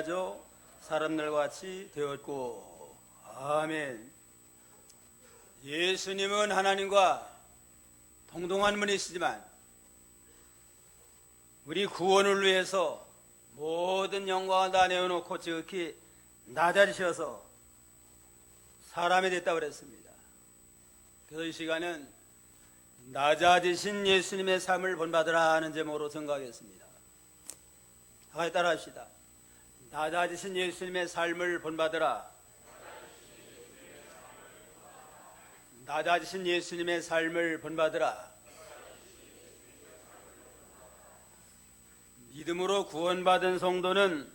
가져 사람들과 같이 되었고. 아멘. 예수님은 하나님과 동등한 분이시지만 우리 구원을 위해서 모든 영광을 다 내어놓고 지극히 낮아지셔서 사람이 됐다고 그랬습니다. 그래서 이 시간은 낮아지신 예수님의 삶을 본받으라 하는 제목으로 증거하겠습니다. 같이 따라 합시다. 낮아지신 예수님의 삶을 본받으라. 낮아지신 예수님의 삶을 본받으라. 믿음으로 구원받은 성도는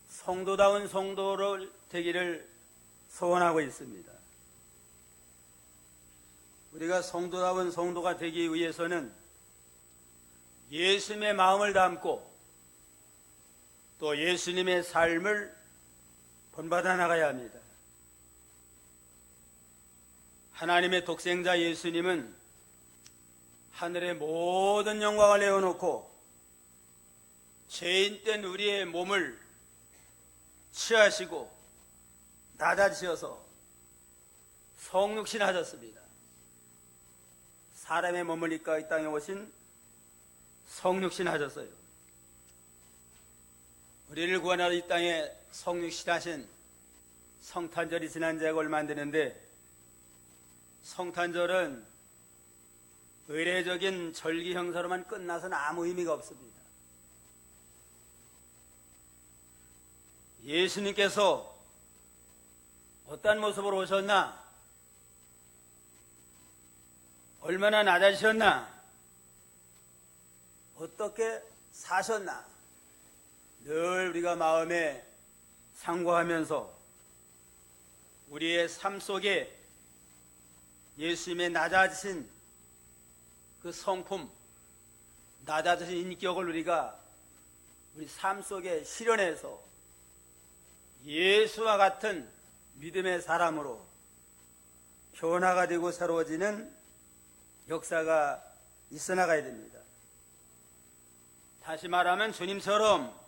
성도다운 성도를 되기를 소원하고 있습니다. 우리가 성도다운 성도가 되기 위해서는 예수님의 마음을 담고 또 예수님의 삶을 본받아 나가야 합니다. 하나님의 독생자 예수님은 하늘의 모든 영광을 내어놓고 죄인된 우리의 몸을 취하시고 낮아지셔서 성육신 하셨습니다. 사람의 몸을 입고 이 땅에 오신 성육신 하셨어요. 우리를 구원하러 이 땅에 성육신 하신 성탄절이 지난 지가 얼마 안 되는데, 성탄절은 의례적인 절기 형사로만 끝나서는 아무 의미가 없습니다. 예수님께서 어떤 모습으로 오셨나? 얼마나 낮아지셨나? 어떻게 사셨나? 늘 우리가 마음에 상고하면서 우리의 삶 속에 예수님의 낮아지신 그 성품, 낮아지신 인격을 우리가 우리 삶 속에 실현해서 예수와 같은 믿음의 사람으로 변화가 되고 새로워지는 역사가 있어 나가야 됩니다. 다시 말하면 주님처럼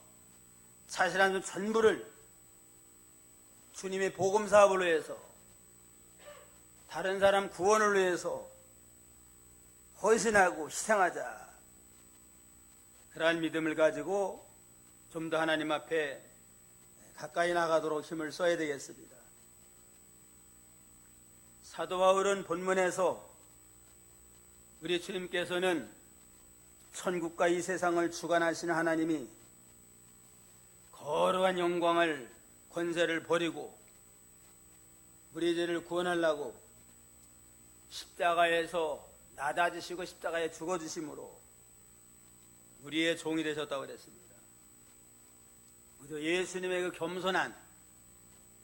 자신의 전부를 주님의 복음 사업을 위해서, 다른 사람 구원을 위해서 헌신하고 희생하자. 그러한 믿음을 가지고 좀 더 하나님 앞에 가까이 나가도록 힘을 써야 되겠습니다. 사도 바울은 본문에서 우리 주님께서는 천국과 이 세상을 주관하시는 하나님이 거룩한 영광을, 권세를 버리고 우리 죄를 구원하려고 십자가에서 낮아지시고 십자가에 죽어주심으로 우리의 종이 되셨다고 그랬습니다. 우리 예수님의 그 겸손한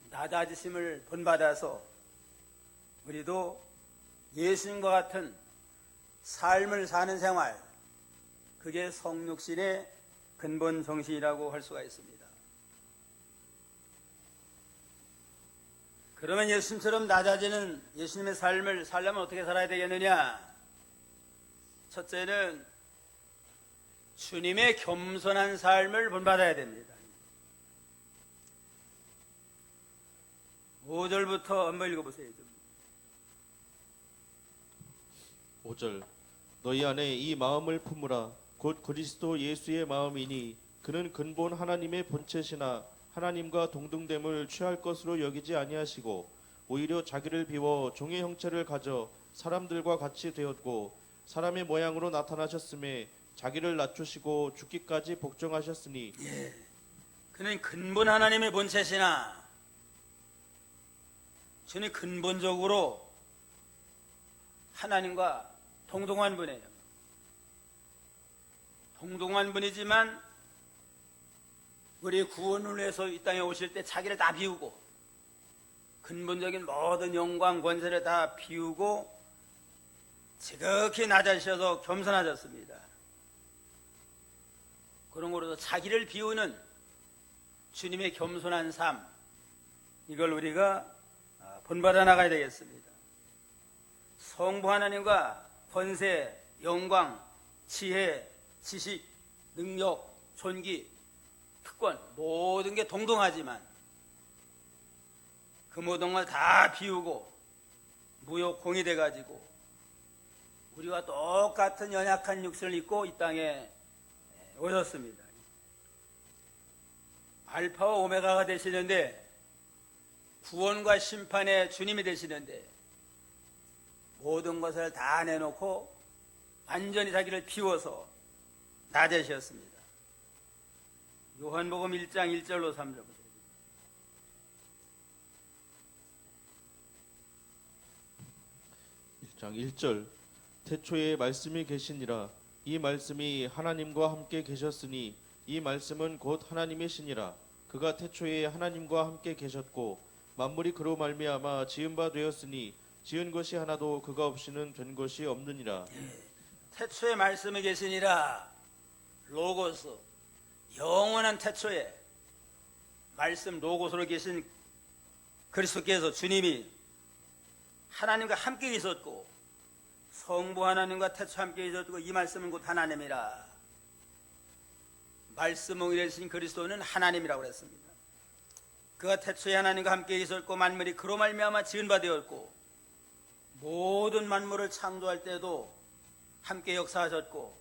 낮아지심을 본받아서 우리도 예수님과 같은 삶을 사는 생활, 그게 성육신의 근본 정신이라고 할 수가 있습니다. 그러면 예수님처럼 낮아지는 예수님의 삶을 살려면 어떻게 살아야 되겠느냐? 첫째는 주님의 겸손한 삶을 본받아야 됩니다. 5절부터 한번 읽어보세요. 5절. 너희 안에 이 마음을 품으라. 곧 그리스도 예수의 마음이니 그는 근본 하나님의 본체시나 하나님과 동등됨을 취할 것으로 여기지 아니하시고 오히려 자기를 비워 종의 형체를 가져 사람들과 같이 되었고 사람의 모양으로 나타나셨음에 자기를 낮추시고 죽기까지 복종하셨으니. 그는 근본 하나님의 본체시나, 저는 근본적으로 하나님과 동등한 분이에요. 동등한 분이지만 우리 구원을 위해서 이 땅에 오실 때 자기를 다 비우고 근본적인 모든 영광 권세를 다 비우고 지극히 낮아지셔서 겸손하셨습니다. 그런 거로서 자기를 비우는 주님의 겸손한 삶, 이걸 우리가 본받아 나가야 되겠습니다. 성부 하나님과 권세, 영광, 지혜, 지식, 능력, 존귀, 주권, 모든 게 동등하지만 그 모든 걸 다 비우고 무욕공이 돼가지고 우리와 똑같은 연약한 육신을 입고 이 땅에 오셨습니다. 알파와 오메가가 되시는데 구원과 심판의 주님이 되시는데 모든 것을 다 내놓고 완전히 자기를 비워서 나대셨습니다. 요한복음 1장 1절로 3절부터 1장 1절 태초에 말씀이 계시니라 이 말씀이 하나님과 함께 계셨으니 이 말씀은 곧 하나님이시니라 그가 태초에 하나님과 함께 계셨고 만물이 그로 말미암아 지은 바 되었으니 지은 것이 하나도 그가 없이는 된 것이 없느니라. 태초에 말씀이 계시니라. 로고스, 영원한 태초에 말씀 로고스로 계신 그리스도께서 주님이 하나님과 함께 계셨고 성부 하나님과 태초 함께 계셨고 이 말씀은 곧 하나님이라. 말씀을 계신 그리스도는 하나님이라고 그랬습니다. 그가 태초에 하나님과 함께 계셨고 만물이 그로 말미암아 지은 바 되었고 모든 만물을 창조할 때도 함께 역사하셨고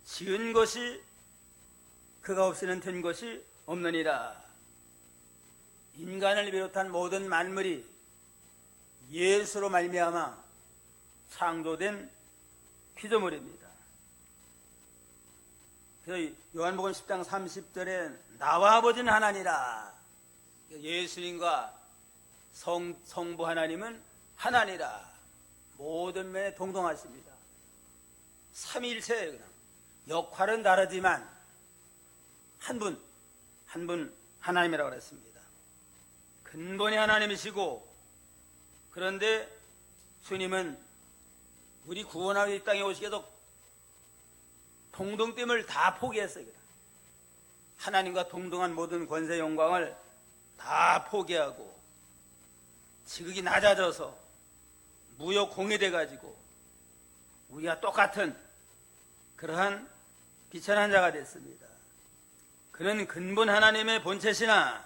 지은 것이 그가 없이는 된 것이 없느니라. 인간을 비롯한 모든 만물이 예수로 말미암아 창조된 피조물입니다. 그래서 요한복음 10장 30절에 나와 아버지는 하나니라. 예수님과 성부 하나님은 하나니라. 모든 면에 동등하십니다. 삼위일체예요. 그냥 역할은 다르지만 한 분 하나님이라고 그랬습니다. 근본이 하나님이시고 그런데 주님은 우리 구원하기 이 땅에 오시게도 동등됨을 다 포기했어요. 하나님과 동등한 모든 권세 영광을 다 포기하고 지극히 낮아져서 무욕공이 돼가지고 우리가 똑같은 그러한 비천한 자가 됐습니다. 그는 근본 하나님의 본체시나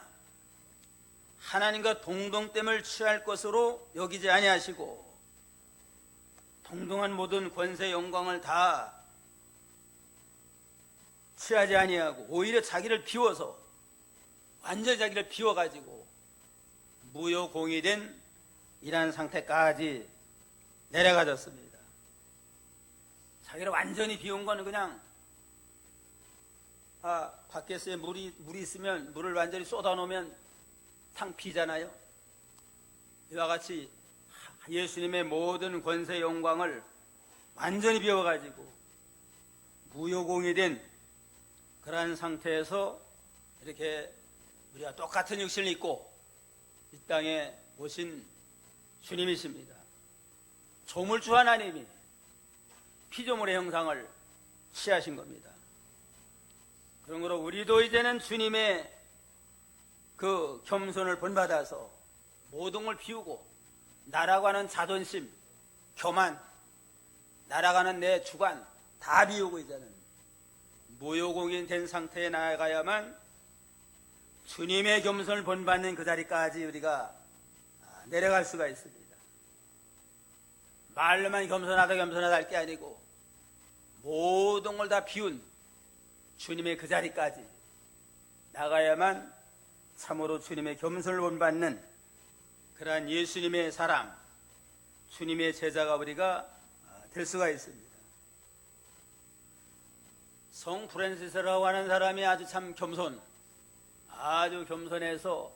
하나님과 동등됨을 취할 것으로 여기지 아니하시고 동등한 모든 권세 영광을 다 취하지 아니하고 오히려 자기를 비워서 완전히 자기를 비워가지고 무효공이 된 이러한 상태까지 내려가졌습니다. 자기를 완전히 비운 거는 그냥 밖에서 물이 있으면 물을 완전히 쏟아놓으면 탕 비잖아요. 이와 같이 예수님의 모든 권세 영광을 완전히 비워가지고 무효공이 된 그러한 상태에서 이렇게 우리가 똑같은 육신을 입고 이 땅에 오신 주님이십니다. 조물주 하나님이 피조물의 형상을 취하신 겁니다. 그러므로 우리도 이제는 주님의 그 겸손을 본받아서 모든 걸 비우고 나라고 하는 자존심, 교만, 나라고 하는 내 주관 다 비우고 이제는 무효공인 된 상태에 나아가야만 주님의 겸손을 본받는 그 자리까지 우리가 내려갈 수가 있습니다. 말로만 겸손하다 할 게 아니고 모든 걸 다 비운 주님의 그 자리까지 나가야만 참으로 주님의 겸손을 본받는 그러한 예수님의 사람, 주님의 제자가 우리가 될 수가 있습니다. 성 프란시스라고 하는 사람이 아주 참 아주 겸손해서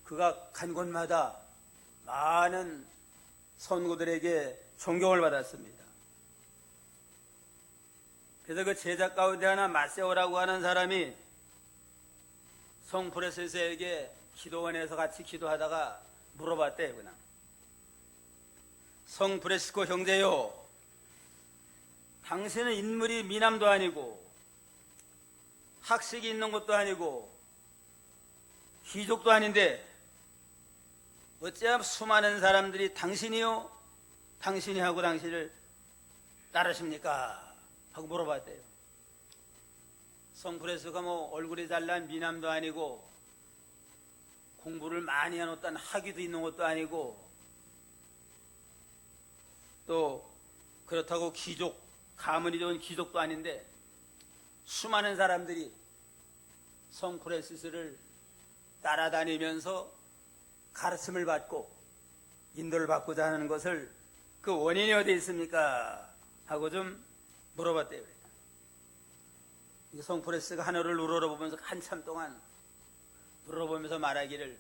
그가 간 곳마다 많은 선구들에게 존경을 받았습니다. 그래서 그 제자 가운데 하나 마세오라고 하는 사람이 성 프란시스에게 기도원에서 같이 기도하다가 물어봤대요. 그냥 성 프란시스코 형제요, 당신은 인물이 미남도 아니고 학식이 있는 것도 아니고 귀족도 아닌데 어찌하면 수많은 사람들이 당신이요? 당신이 하고 당신을 따르십니까? 하고 물어봤대요. 성프레스가 뭐 얼굴이 잘난 미남도 아니고 공부를 많이 한 어떤 학위도 있는 것도 아니고 또 그렇다고 귀족, 가문이 좋은 귀족도 아닌데 수많은 사람들이 성프레시스를 따라다니면서 가르침을 받고 인도를 받고자 하는 것을 그 원인이 어디 있습니까? 하고 좀 물어봤대요. 성프레시스가 하늘을 우러러보면서 한참 동안 우러러보면서 말하기를,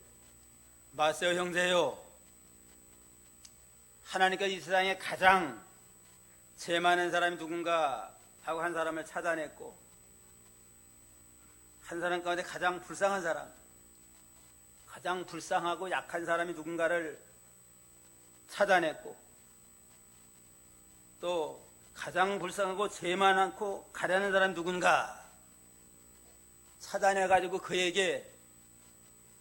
마세오 형제요, 하나님께서 이 세상에 가장 죄 많은 사람이 누군가 하고 한 사람을 찾아냈고, 한 사람 가운데 가장 불쌍한 사람, 가장 불쌍하고 약한 사람이 누군가를 찾아냈고, 또 가장 불쌍하고 죄 많고 가련한 사람이 누군가 찾아내가지고 그에게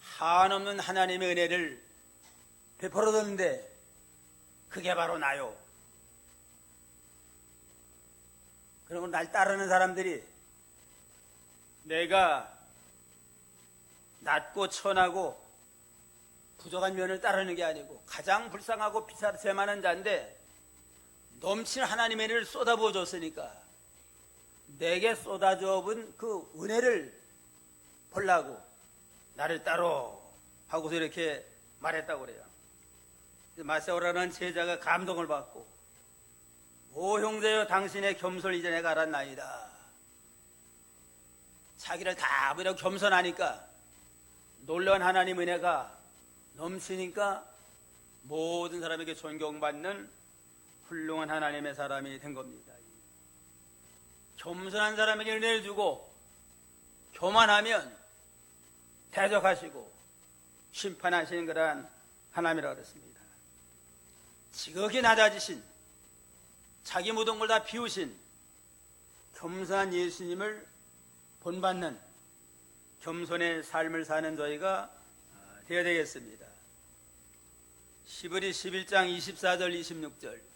한없는 하나님의 은혜를 베풀어줬는데 그게 바로 나요. 그리고 날 따르는 사람들이 내가 낮고 천하고 부족한 면을 따르는 게 아니고 가장 불쌍하고 비싸 죄 많은 자인데 넘친 하나님의 은혜를 쏟아부어 줬으니까 내게 쏟아줘본 그 은혜를 보려고 나를 따로 하고서 이렇게 말했다고 그래요. 마세오라는 제자가 감동을 받고, 오 형제여, 당신의 겸손을 이제 내가 알았나이다. 자기를 다 버리고 겸손하니까 놀라운 하나님 은혜가 넘치니까 모든 사람에게 존경받는 훌륭한 하나님의 사람이 된 겁니다. 겸손한 사람에게 은혜를 주고 교만하면 대적하시고 심판하시는 그러한 하나님이라고 그랬습니다. 지극히 낮아지신, 자기 모든 걸 다 비우신 겸손한 예수님을 본받는 겸손의 삶을 사는 저희가 되어야 되겠습니다. 시브리 11장 24절 26절.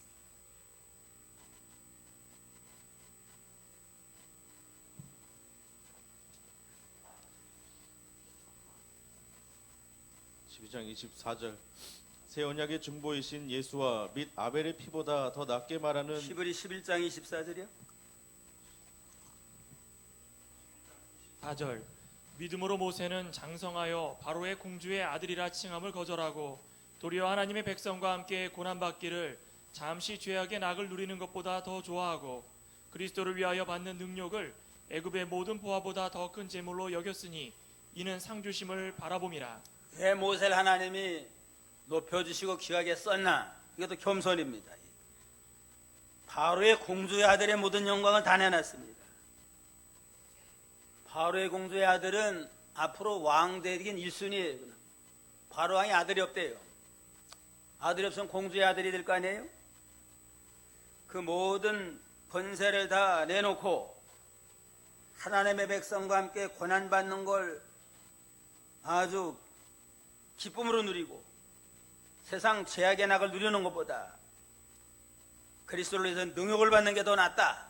장 24절. 새 언약의 중보이신 예수와 및 아벨의 피보다 더 낫게 말하는 시브리 11장 24절이요? 4절. 믿음으로 모세는 장성하여 바로의 공주의 아들이라 칭함을 거절하고 도리어 하나님의 백성과 함께 고난받기를 잠시 죄악의 낙을 누리는 것보다 더 좋아하고 그리스도를 위하여 받는 능력을 애굽의 모든 보화보다 더 큰 재물로 여겼으니 이는 상주심을 바라봄이라. 왜 모세를 하나님이 높여주시고 귀하게 썼나? 이것도 겸손입니다. 바로의 공주의 아들의 모든 영광을 다 내놨습니다. 바로의 공주의 아들은 앞으로 왕 되긴 1순위예요. 바로 왕이 아들이 없대요. 아들이 없으면 공주의 아들이 될 거 아니에요? 그 모든 권세를 다 내놓고 하나님의 백성과 함께 고난받는 걸 아주 기쁨으로 누리고 세상 죄악의 낙을 누리는 것보다 그리스도를 위해서 능욕을 받는 게 더 낫다.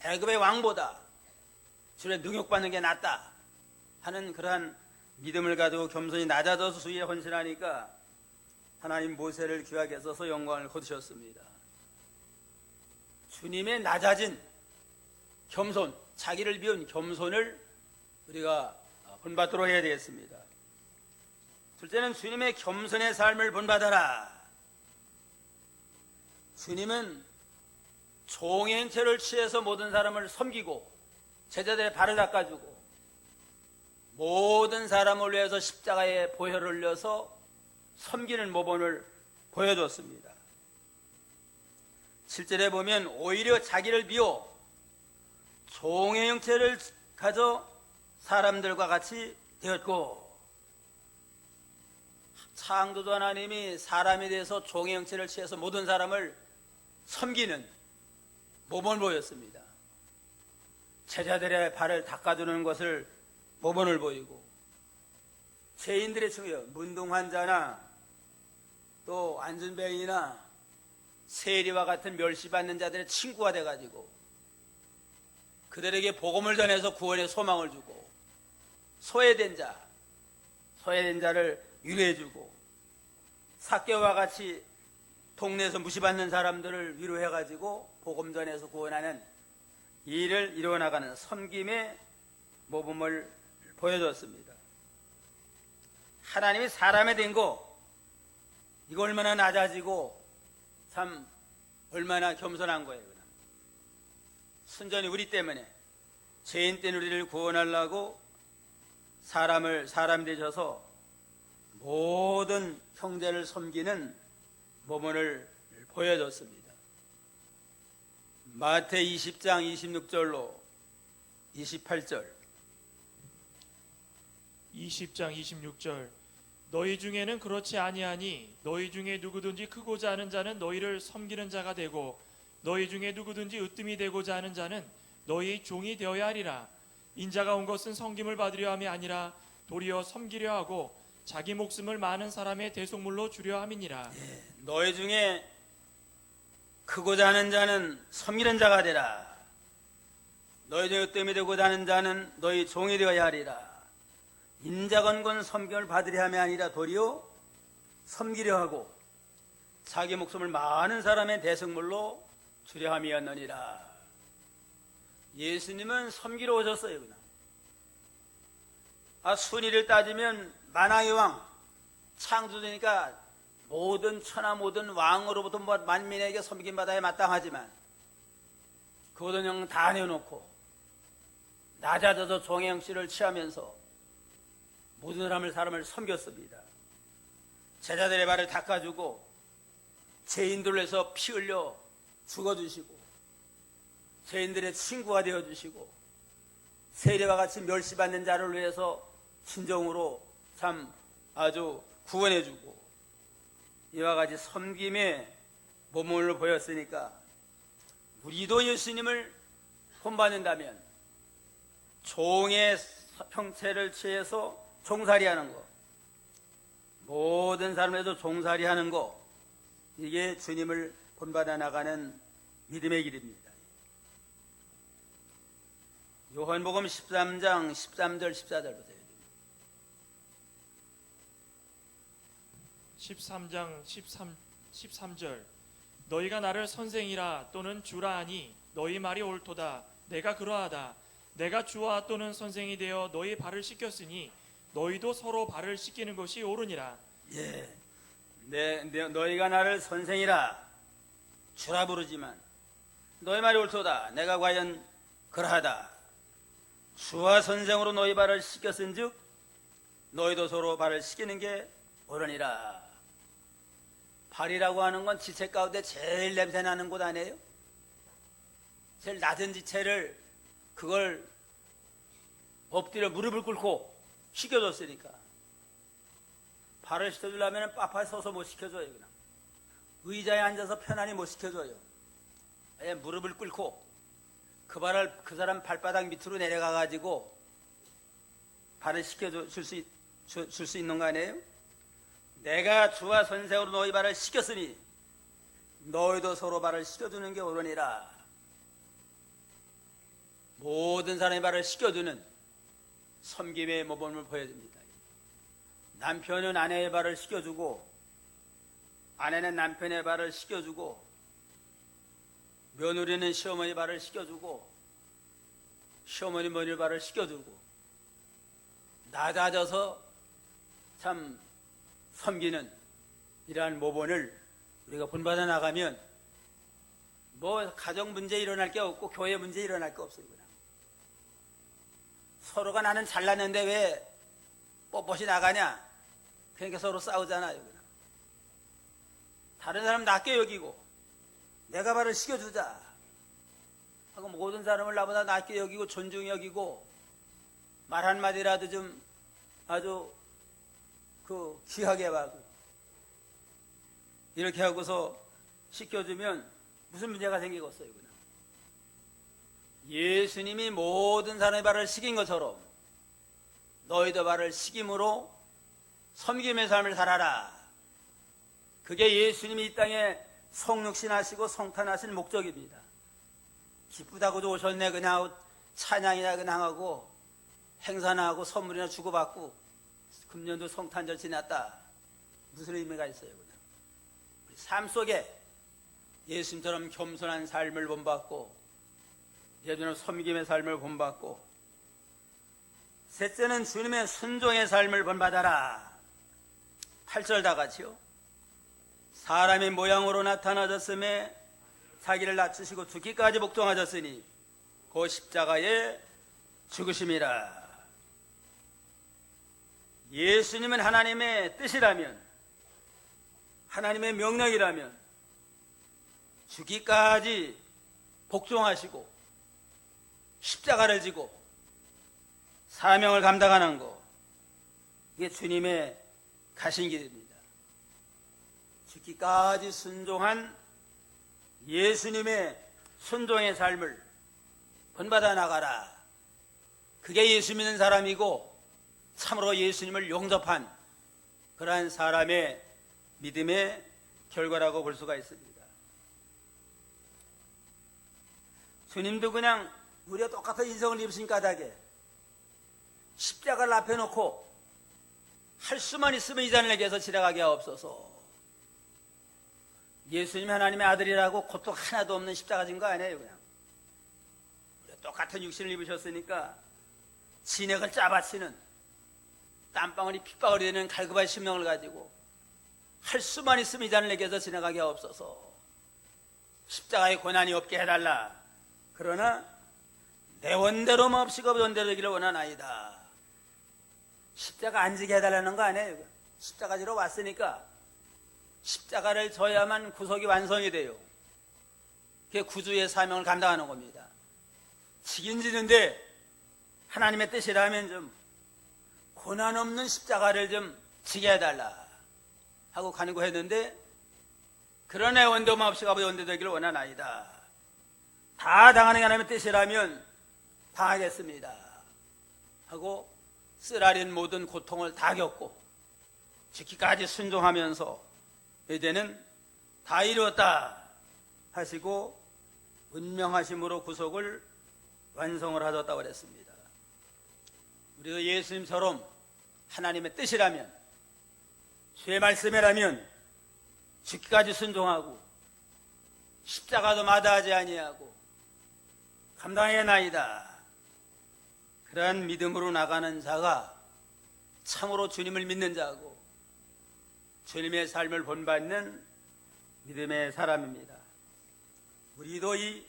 애굽의 왕보다 주의 능욕받는 게 낫다 하는 그러한 믿음을 가지고 겸손히 낮아져서 주위에 헌신하니까 하나님 모세를 귀하게 써서 영광을 거두셨습니다. 주님의 낮아진 겸손, 자기를 비운 겸손을 우리가 본받도록 해야 되겠습니다. 둘째는 주님의 겸손의 삶을 본받아라. 주님은 종의 형체를 취해서 모든 사람을 섬기고 제자들의 발을 닦아주고 모든 사람을 위해서 십자가에 보혈을 흘려서 섬기는 모범을 보여줬습니다. 7절에 보면 오히려 자기를 비워 종의 형체를 가져 사람들과 같이 되었고, 창조주 하나님이 사람에 대해서 종의 형체를 취해서 모든 사람을 섬기는 모범을 보였습니다. 제자들의 발을 닦아주는 것을 모범을 보이고, 죄인들의 중에 문둥 환자나 또 안전병이나 세리와 같은 멸시받는 자들의 친구가 돼가지고 그들에게 복음을 전해서 구원의 소망을 주고, 소외된 자를 위로해주고, 삭개와 같이 동네에서 무시받는 사람들을 위로해가지고 복음 전해서 구원하는 이 일을 이루어나가는 섬김의 모범을 보여줬습니다. 하나님이 사람이 된 거, 이거 얼마나 낮아지고 참 얼마나 겸손한 거예요. 순전히 우리 때문에, 죄인 된 우리를 구원하려고 사람이 되셔서 모든 형제를 섬기는 모범을 보여줬습니다. 마태 20장 26절로 28절. 20장 26절. 너희 중에는 그렇지 아니하니 너희 중에 누구든지 크고자 하는 자는 너희를 섬기는 자가 되고 너희 중에 누구든지 으뜸이 되고자 하는 자는 너희 종이 되어야 하리라. 인자가 온 것은 섬김을 받으려 함이 아니라 도리어 섬기려 하고 자기 목숨을 많은 사람의 대속물로 주려 함이니라. 너희 중에 크고자 하는 자는 섬기는 자가 되라. 너희 중에 으뜸이 되고자 하는 자는 너희 종이 되어야 하리라. 인자건건 섬김을 받으려 함이 아니라 도리어 섬기려 하고 자기 목숨을 많은 사람의 대속물로 주려 함이었느니라. 예수님은 섬기러 오셨어요. 그냥. 순위를 따지면 만왕의 왕, 창조되니까 모든 천하 모든 왕으로부터 만민에게 섬김받아야 마땅하지만 그것은 영 다 내어놓고 낮아져서 종의 형씨를 취하면서 모든 사람을 섬겼습니다. 제자들의 발을 닦아주고 죄인들로 해서 피 흘려 죽어주시고 죄인들의 친구가 되어주시고 세리와 같이 멸시받는 자를 위해서 진정으로 참 아주 구원해주고 이와 같이 섬김의 모범을 보였으니까 우리도 예수님을 본받는다면 종의 형체를 취해서 종살이하는 거, 모든 사람에도 종살이하는 거, 이게 주님을 본받아 나가는 믿음의 길입니다. 요한복음 13장 13절 14절 보세요. 13장 13절. 너희가 나를 선생이라 또는 주라 하니 너희 말이 옳도다. 내가 그러하다. 내가 주와 또는 선생이 되어 너희 발을 씻겼으니 너희도 서로 발을 씻기는 것이 옳으니라. 너희가 나를 선생이라 주라 부르지만 너희 말이 옳도다. 내가 과연 그러하다. 주와 선생으로 너희 발을 씻겼은즉 너희도 서로 발을 씻기는 게 옳으니라. 발이라고 하는 건 지체 가운데 제일 냄새 나는 곳 아니에요? 제일 낮은 지체를 그걸 엎드려 무릎을 꿇고 씻겨줬으니까 발을 씻겨주려면 빠파에 서서 못 씻겨줘요. 그냥 의자에 앉아서 편안히 못 씻겨줘요. 아예 무릎을 꿇고 그 사람 발바닥 밑으로 내려가 가지고 발을 씻겨줄 수 있는 거 아니에요? 내가 주와 선생으로 너희 발을 씻겼으니 너희도 서로 발을 씻겨주는 게 옳으니라. 모든 사람의 발을 씻겨주는 섬김의 모범을 보여줍니다. 남편은 아내의 발을 씻겨주고 아내는 남편의 발을 씻겨주고 며느리는 시어머니 발을 씻겨주고 시어머니 며느리 발을 씻겨주고 낮아져서 참 섬기는 이러한 모범을 우리가 본받아 나가면 뭐 가정 문제 일어날 게 없고 교회 문제 일어날 게 없어요. 그냥. 서로가 나는 잘났는데 왜 뻣뻣이 나가냐? 그러니까 서로 싸우잖아요. 그냥. 다른 사람 낮게 여기고 내가 발을 씻겨주자 하고 모든 사람을 나보다 낮게 여기고 존중히 여기고 말 한마디라도 좀 아주 귀하게 하고 이렇게 하고서 씻겨주면 무슨 문제가 생기겠어요. 그냥. 예수님이 모든 사람의 발을 씻긴 것처럼 너희도 발을 씻김으로 섬김의 삶을 살아라. 그게 예수님이 이 땅에 성육신하시고 성탄하신 목적입니다. 기쁘다고도 오셨네 그냥 찬양이나 그냥 하고 행사나 하고 선물이나 주고받고 금년도 성탄절 지났다. 무슨 의미가 있어요? 그냥 우리 삶 속에 예수님처럼 겸손한 삶을 본받고 예전에 섬김의 삶을 본받고 셋째는 주님의 순종의 삶을 본받아라. 8절 다 같이요. 사람의 모양으로 나타나셨음에 자기를 낮추시고 죽기까지 복종하셨으니 그 십자가에 죽으심이라. 예수님은 하나님의 뜻이라면, 하나님의 명령이라면 죽기까지 복종하시고 십자가를 지고 사명을 감당하는 것, 이게 주님의 가신 길입니다. 죽기까지 순종한 예수님의 순종의 삶을 본받아 나가라. 그게 예수 믿는 사람이고 참으로 예수님을 용접한 그러한 사람의 믿음의 결과라고 볼 수가 있습니다. 주님도 그냥 우리가 똑같은 인생을 입으신 까닭에 십자가를 앞에 놓고 할 수만 있으면 이 잔을 내게서 지나가게 하옵소서. 예수님 하나님의 아들이라고 고통 하나도 없는 십자가 진 거 아니에요. 그냥 우리가 똑같은 육신을 입으셨으니까 진액을 짜바치는 땀방울이 핏방울이 되는 갈급한 심령을 가지고 할 수만 있으면 이 잔을 내게서 지나가게 하옵소서. 십자가의 고난이 없게 해달라. 그러나 내 원대로 마옵시고 원대로 되기를 원하나이다. 십자가 안 지게 해달라는 거 아니에요. 십자가 지러 왔으니까 십자가를 져야만 구속이 완성이 돼요. 그게 구주의 사명을 감당하는 겁니다. 지긴 지는데 하나님의 뜻이라면 좀 고난 없는 십자가를 좀 지게 해달라 하고 간구했는데, 그러나 원대 마옵시고 원대 되기를 원하나이다. 다 당하는 게 하나님의 뜻이라면 당하겠습니다 하고 쓰라린 모든 고통을 다 겪고 죽기까지 순종하면서 이제는 다 이루었다 하시고 운명하심으로 구속을 완성을 하셨다고 그랬습니다. 우리도 예수님처럼 하나님의 뜻이라면, 주의 말씀이라면 죽기까지 순종하고 십자가도 마다하지 아니하고 감당해나이다. 그러한 믿음으로 나가는 자가 참으로 주님을 믿는 자고 주님의 삶을 본받는 믿음의 사람입니다. 우리도 이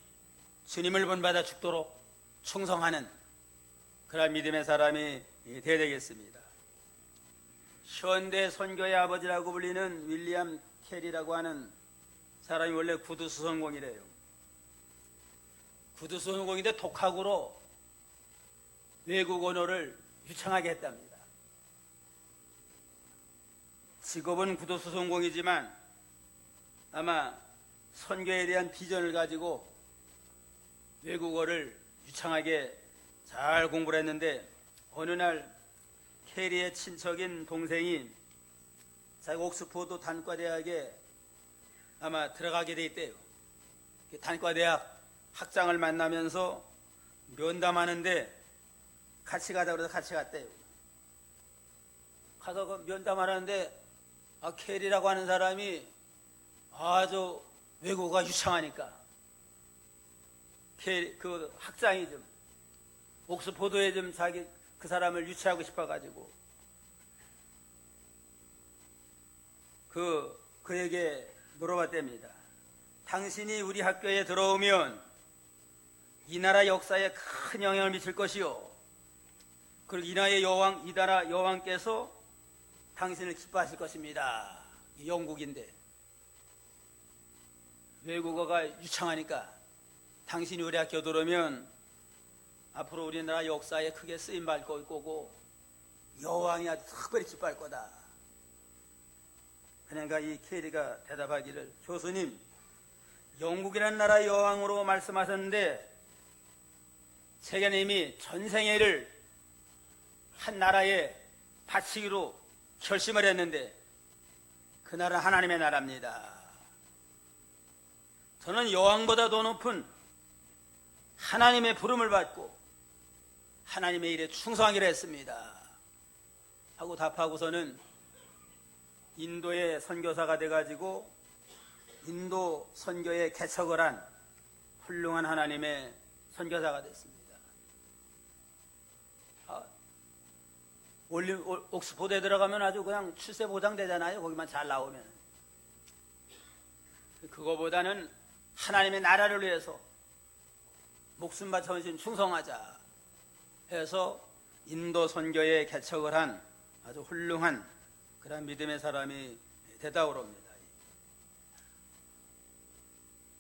주님을 본받아 죽도록 충성하는 그런 믿음의 사람이 되어야 되겠습니다. 현대 선교의 아버지라고 불리는 윌리엄 캐리라고 하는 사람이 원래 구두수선공이래요. 구두수선공인데 독학으로 외국 언어를 유창하게 했답니다. 직업은 구두수선공이지만 아마 선교에 대한 비전을 가지고 외국어를 유창하게 잘 공부를 했는데, 어느 날 캐리의 친척인 동생이 자기 옥스포드 단과대학에 아마 들어가게 돼 있대요. 단과대학 학장을 만나면서 면담하는데 같이 가자고 그래서 같이 갔대요. 가서 그 면담하는데 캐리라고 하는 사람이 아주 외국어가 유창하니까 그 학장이 좀 옥스포드에 좀 자기 그 사람을 유치하고 싶어가지고 그에게 물어봤답니다. 당신이 우리 학교에 들어오면 이 나라 역사에 큰 영향을 미칠 것이요, 그리고 이 나라 여왕께서 당신을 기뻐하실 것입니다. 영국인데 외국어가 유창하니까 당신이 우리 학교 들어오면 앞으로 우리나라 역사에 크게 쓰임 받을 거고 여왕이 아주 특별히 기뻐할 거다. 그러니까 이 캐리가 대답하기를, 교수님, 영국이라는 나라 여왕으로 말씀하셨는데 제가 이미 전생애를 한 나라에 바치기로 결심을 했는데 그 나라는 하나님의 나라입니다. 저는 여왕보다 더 높은 하나님의 부름을 받고 하나님의 일에 충성하기로 했습니다. 하고 답하고서는 인도의 선교사가 돼가지고 인도 선교에 개척을 한 훌륭한 하나님의 선교사가 됐습니다. 옥스포드에 들어가면 아주 그냥 출세 보장되잖아요. 거기만 잘 나오면. 그거보다는 하나님의 나라를 위해서 목숨 바쳐 전신 충성하자 해서 인도 선교에 개척을 한 아주 훌륭한 그런 믿음의 사람이 되다 그럽니다.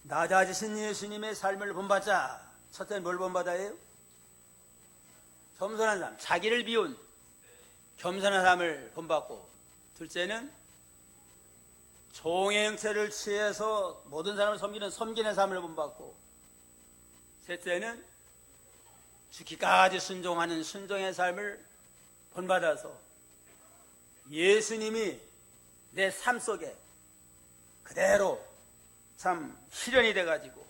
낮아지신 예수님의 삶을 본받자. 첫째는 뭘 본받아요? 겸손한 삶, 자기를 비운 겸손한 삶을 본받고, 둘째는 종의 형체를 취해서 모든 사람을 섬기는 섬기는 삶을 본받고, 셋째는 죽기까지 순종하는 순종의 삶을 본받아서 예수님이 내 삶 속에 그대로 참 실현이 돼가지고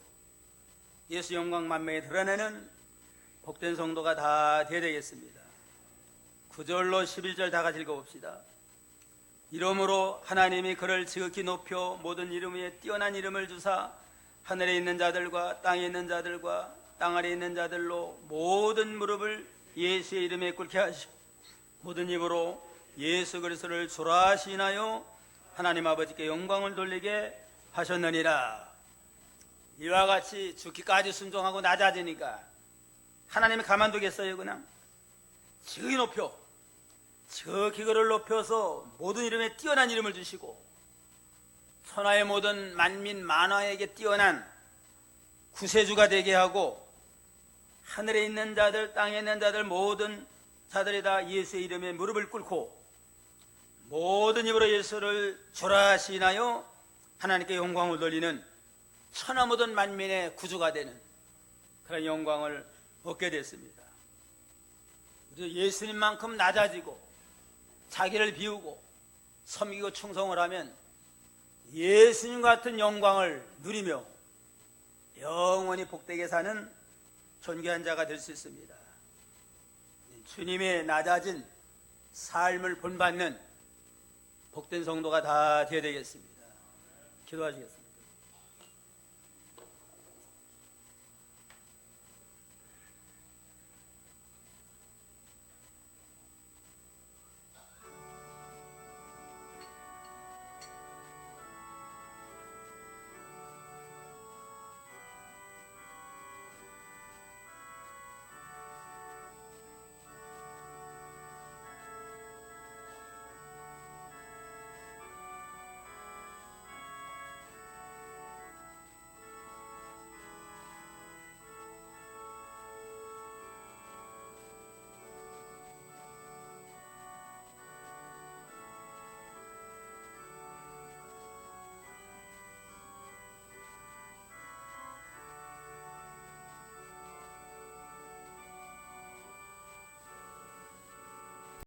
예수 영광 만명에 드러내는 복된 성도가 다 되어야 되겠습니다. 9절로 11절 다 같이 읽어봅시다. 이러므로 하나님이 그를 지극히 높여 모든 이름 위에 뛰어난 이름을 주사 하늘에 있는 자들과 땅에 있는 자들과 땅 아래에 있는 자들로 모든 무릎을 예수의 이름에 꿇게 하시고 모든 입으로 예수 그리스도를 주라 하시나요 하나님 아버지께 영광을 돌리게 하셨느니라. 이와 같이 죽기까지 순종하고 낮아지니까 하나님이 가만두겠어요? 그냥 지극히 높여, 지극히 그를 높여서 모든 이름에 뛰어난 이름을 주시고 천하의 모든 만민 만화에게 뛰어난 구세주가 되게 하고 하늘에 있는 자들 땅에 있는 자들 모든 자들이 다 예수의 이름에 무릎을 꿇고 모든 입으로 예수를 주라 하시나요 하나님께 영광을 돌리는 천하 모든 만민의 구주가 되는 그런 영광을 얻게 됐습니다. 예수님만큼 낮아지고 자기를 비우고 섬기고 충성을 하면 예수님 같은 영광을 누리며 영원히 복되게 사는 존귀한 자가 될 수 있습니다. 주님의 낮아진 삶을 본받는 복된 성도가 다 되어야 되겠습니다. 기도하시겠습니다.